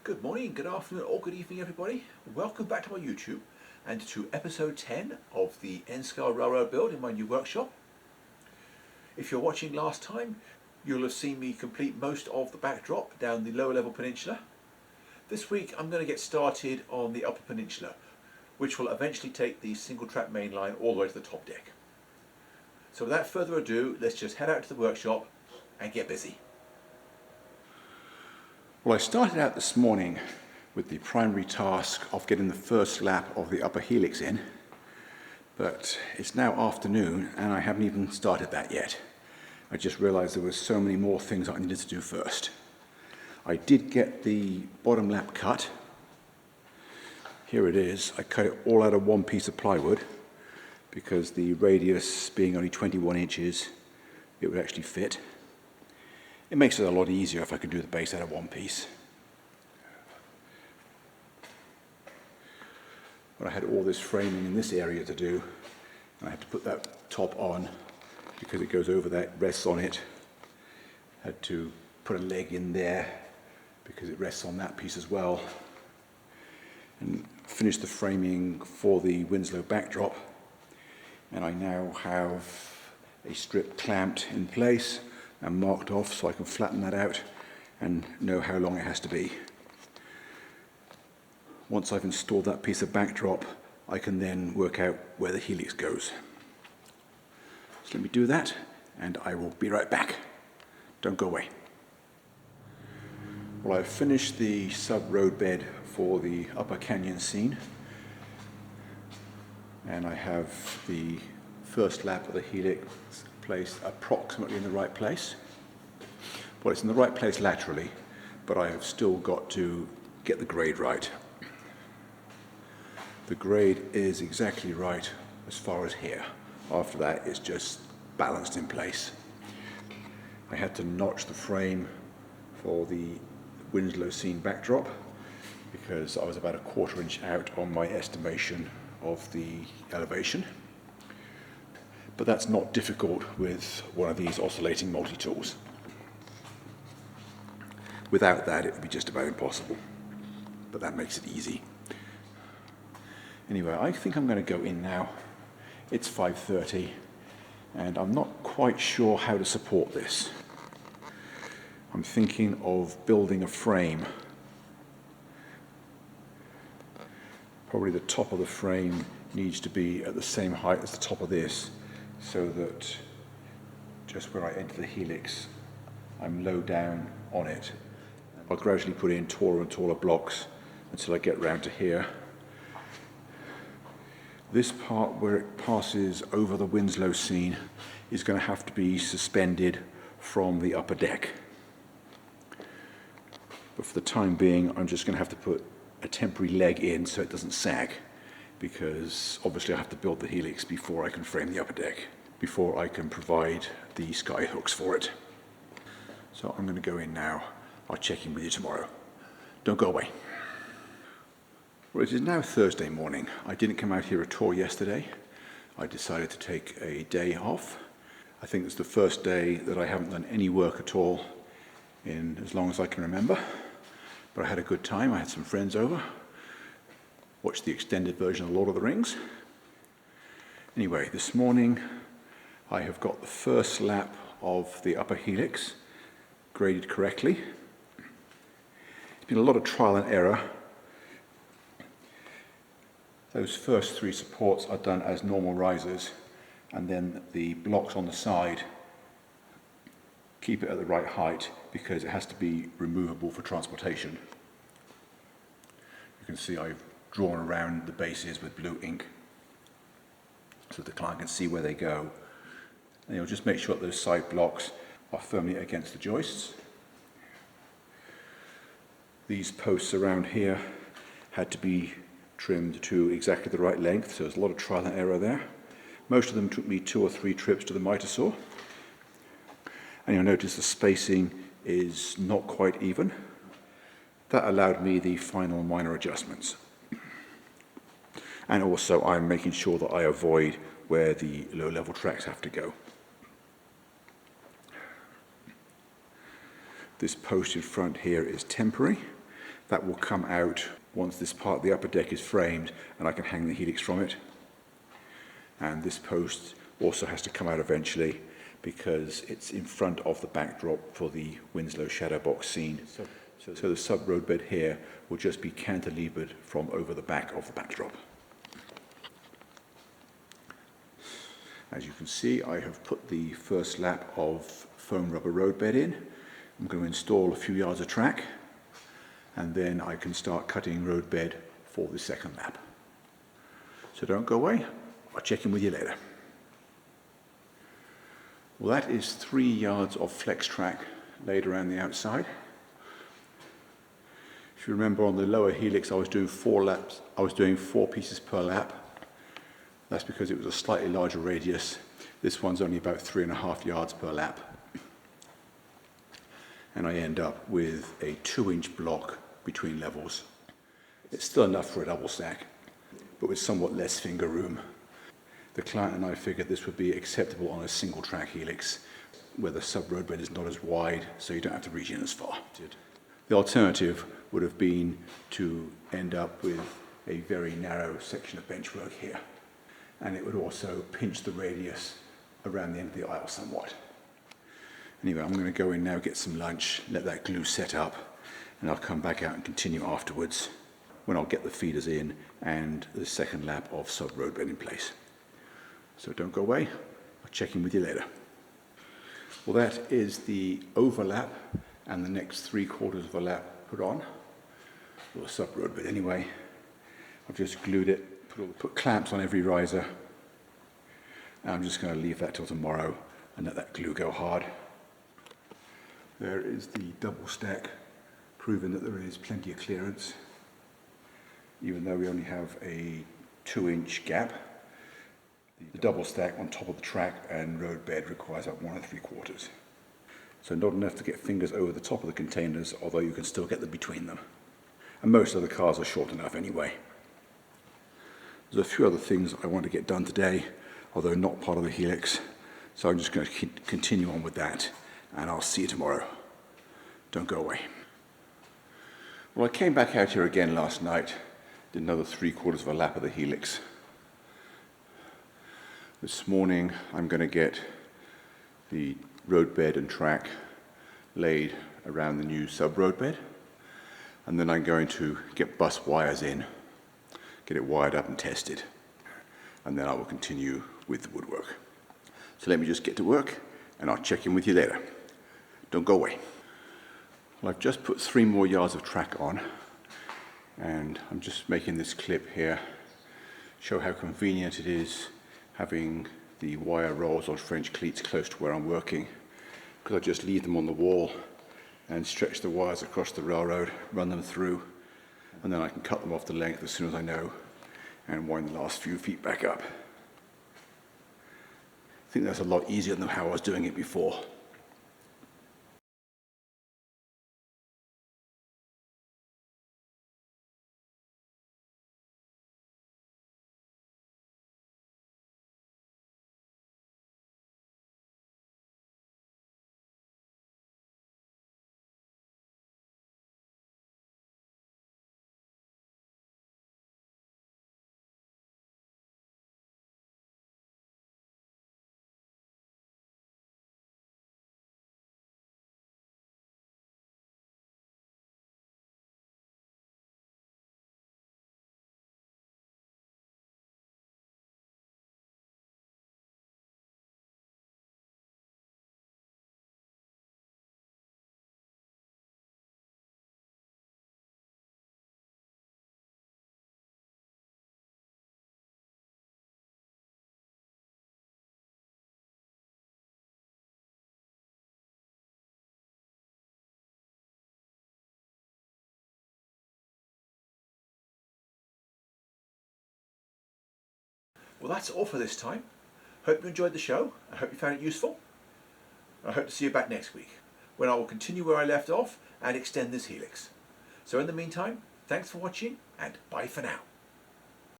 Good morning, good afternoon, or good evening, everybody. Welcome back to my YouTube and to episode 10 of the N-scale railroad build in my new workshop. If you're watching last time, you'll have seen me complete most of the backdrop down the lower level peninsula. This week I'm going to get started on the upper peninsula, which will eventually take the single track main line all the way to the top deck. So without further ado, let's just head out to the workshop and get busy. Well, I started out this morning with the primary task of getting the first lap of the upper helix in, but it's now afternoon and I haven't even started that yet. I just realized there were so many more things I needed to do first. I did get the bottom lap cut. Here it is. I cut it all out of one piece of plywood because the radius being only 21 inches, it would actually fit. It makes it a lot easier if I can do the base out of one piece. But I had all this framing in this area to do, and I had to put that top on because it goes over that, rests on it. Had to put a leg in there because it rests on that piece as well. And finish the framing for the Winslow backdrop. And I now have a strip clamped in place and marked off so I can flatten that out and know how long it has to be. Once I've installed that piece of backdrop, I can then work out where the helix goes. So let me do that and I will be right back. Don't go away. Well, I've finished the sub-road bed for the upper canyon scene, and I have the first lap of the helix placed approximately in the right place. Well, it's in the right place laterally, but I have still got to get the grade right. The grade is exactly right as far as here. After that, it's just balanced in place. I had to notch the frame for the Winslow scene backdrop because I was about a 1/4 inch out on my estimation of the elevation. But that's not difficult with one of these oscillating multi-tools. Without that, it would be just about impossible. But that makes it easy. Anyway, I think I'm going to go in now. It's 5:30, and I'm not quite sure how to support this. I'm thinking of building a frame. Probably the top of the frame needs to be at the same height as the top of this, so that just where I enter the helix, I'm low down on it. I'll gradually put in taller and taller blocks until I get round to here. This part where it passes over the Winslow scene is going to have to be suspended from the upper deck. But for the time being, I'm just going to have to put a temporary leg in so it doesn't sag, because obviously I have to build the helix before I can frame the upper deck, before I can provide the sky hooks for it. So I'm going to go in now. I'll check in with you tomorrow. Don't go away. Well, it is now Thursday morning. I didn't come out here at all yesterday. I decided to take a day off. I think it's the first day that I haven't done any work at all in as long as I can remember. But I had a good time. I had some friends over. Watched the extended version of Lord of the Rings. Anyway, this morning I have got the first lap of the upper helix graded correctly. It's been a lot of trial and error. Those first 3 supports are done as normal risers, and then the blocks on the side keep it at the right height because it has to be removable for transportation. You can see I've drawn around the bases with blue ink so the client can see where they go. And you'll just make sure that those side blocks are firmly against the joists. These posts around here had to be trimmed to exactly the right length, so there's a lot of trial and error there. Most of them took me 2 or 3 trips to the miter saw. And you'll notice the spacing is not quite even. That allowed me the final minor adjustments. And also I'm making sure that I avoid where the low-level tracks have to go. This post in front here is temporary. That will come out once this part of the upper deck is framed and I can hang the helix from it. And this post also has to come out eventually because it's in front of the backdrop for the Winslow shadow box scene. So the sub roadbed here will just be cantilevered from over the back of the backdrop. As you can see, I have put the first lap of foam rubber roadbed in. I'm going to install a few yards of track, and then I can start cutting roadbed for the second lap. So don't go away, I'll check in with you later. Well, that is 3 yards of flex track laid around the outside. If you remember, on the lower helix I was doing 4 laps, I was doing 4 pieces per lap. That's because it was a slightly larger radius. This one's only about 3.5 yards per lap. And I end up with a 2-inch block between levels. It's still enough for a double stack, but with somewhat less finger room. The client and I figured this would be acceptable on a single track helix, where the sub roadbed is not as wide, so you don't have to reach in as far. The alternative would have been to end up with a very narrow section of benchwork here. And it would also pinch the radius around the end of the aisle somewhat. Anyway, I'm going to go in now, get some lunch, let that glue set up, and I'll come back out and continue afterwards when I'll get the feeders in and the second lap of sub roadbed in place. So don't go away, I'll check in with you later. Well, that is the overlap and the next 3/4 of a lap put on, or the sub roadbed anyway. I've just glued it, put clamps on every riser, and I'm just going to leave that till tomorrow and let that glue go hard. There is the double stack, proving that there is plenty of clearance, even though we only have a 2-inch gap. The double stack on top of the track and roadbed requires about 1 3/4. So not enough to get fingers over the top of the containers, although you can still get them between them. And most of the cars are short enough anyway. There's a few other things I want to get done today, although not part of the helix. So I'm just going to continue on with that, and I'll see you tomorrow. Don't go away. Well, I came back out here again last night, did another 3/4 of a lap of the helix. This morning I'm going to get the roadbed and track laid around the new sub roadbed, and then I'm going to get bus wires in, get it wired up and tested, and then I will continue with the woodwork. So let me just get to work and I'll check in with you later. Don't go away. Well, I've just put 3 more yards of track on, and I'm just making this clip here, show how convenient it is having the wire rolls on French cleats close to where I'm working, because I just leave them on the wall and stretch the wires across the railroad, run them through, and then I can cut them off the length as soon as I know and wind the last few feet back up. I think that's a lot easier than how I was doing it before. Well, that's all for this time. Hope you enjoyed the show. I hope you found it useful. I hope to see you back next week, when I will continue where I left off and extend this helix. So in the meantime, thanks for watching and bye for now.